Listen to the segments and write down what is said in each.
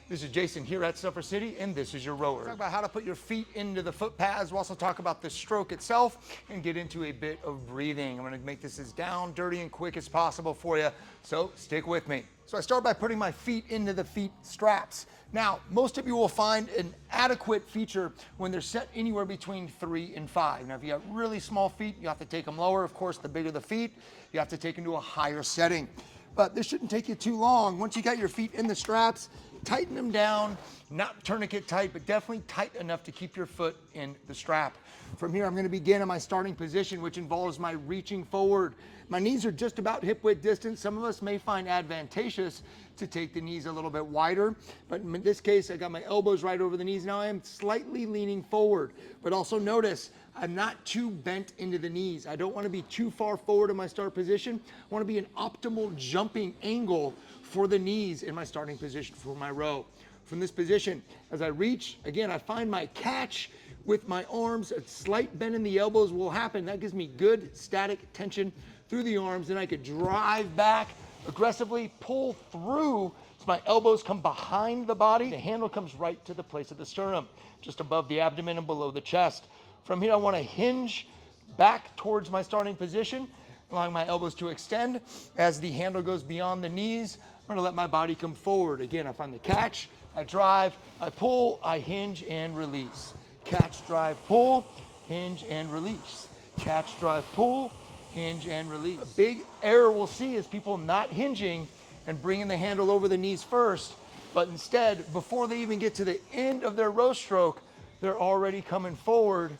This is Jason here at Suffer City, and this is your rower. Talk about how to put your feet into the foot pads. We'll also talk about the stroke itself and get into a bit of breathing. I'm going to make this as down, dirty, and quick as possible for you, so stick with me. So I start by putting my feet into the feet straps. Now, most of you will find an adequate feature when they're set anywhere between 3 and 5. Now, if you have really small feet, you have to take them lower. Of course, the bigger the feet, you have to take them to a higher setting. But this shouldn't take you too long. Once you got your feet in the straps, tighten them down, not tourniquet tight, but definitely tight enough to keep your foot in the strap. From here, I'm going to begin in my starting position, which involves my reaching forward. My knees are just about hip width distance. Some of us may find advantageous to take the knees a little bit wider, but in this case, I got my elbows right over the knees. Now I am slightly leaning forward, but also notice I'm not too bent into the knees. I don't want to be too far forward in my start position. I want to be an optimal jumping angle for the knees in my starting position for my row. From this position, as I reach, again, I find my catch with my arms. A slight bend in the elbows will happen. That gives me good static tension through the arms. Then I could drive back, aggressively pull through so my elbows come behind the body. The handle comes right to the place of the sternum, just above the abdomen and below the chest. From here, I want to hinge back towards my starting position, allowing my elbows to extend. As the handle goes beyond the knees, I'm going to let my body come forward. Again, I find the catch, I drive, I pull, I hinge and release. Catch, drive, pull, hinge and release. Catch, drive, pull, hinge and release. A big error we'll see is people not hinging and bringing the handle over the knees first, but instead, before they even get to the end of their row stroke, they're already coming forward,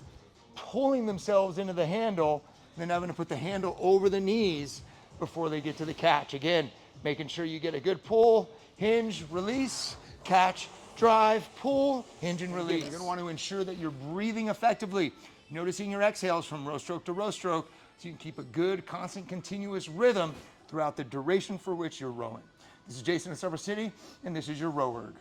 pulling themselves into the handle, then having to put the handle over the knees before they get to the catch. Again, making sure you get a good pull, hinge, release, catch, drive, pull, hinge, and release. You're going to want to ensure that you're breathing effectively, noticing your exhales from row stroke to row stroke, so you can keep a good, constant, continuous rhythm throughout the duration for which you're rowing. This is Jason at Suffer City, and this is your Row Erg.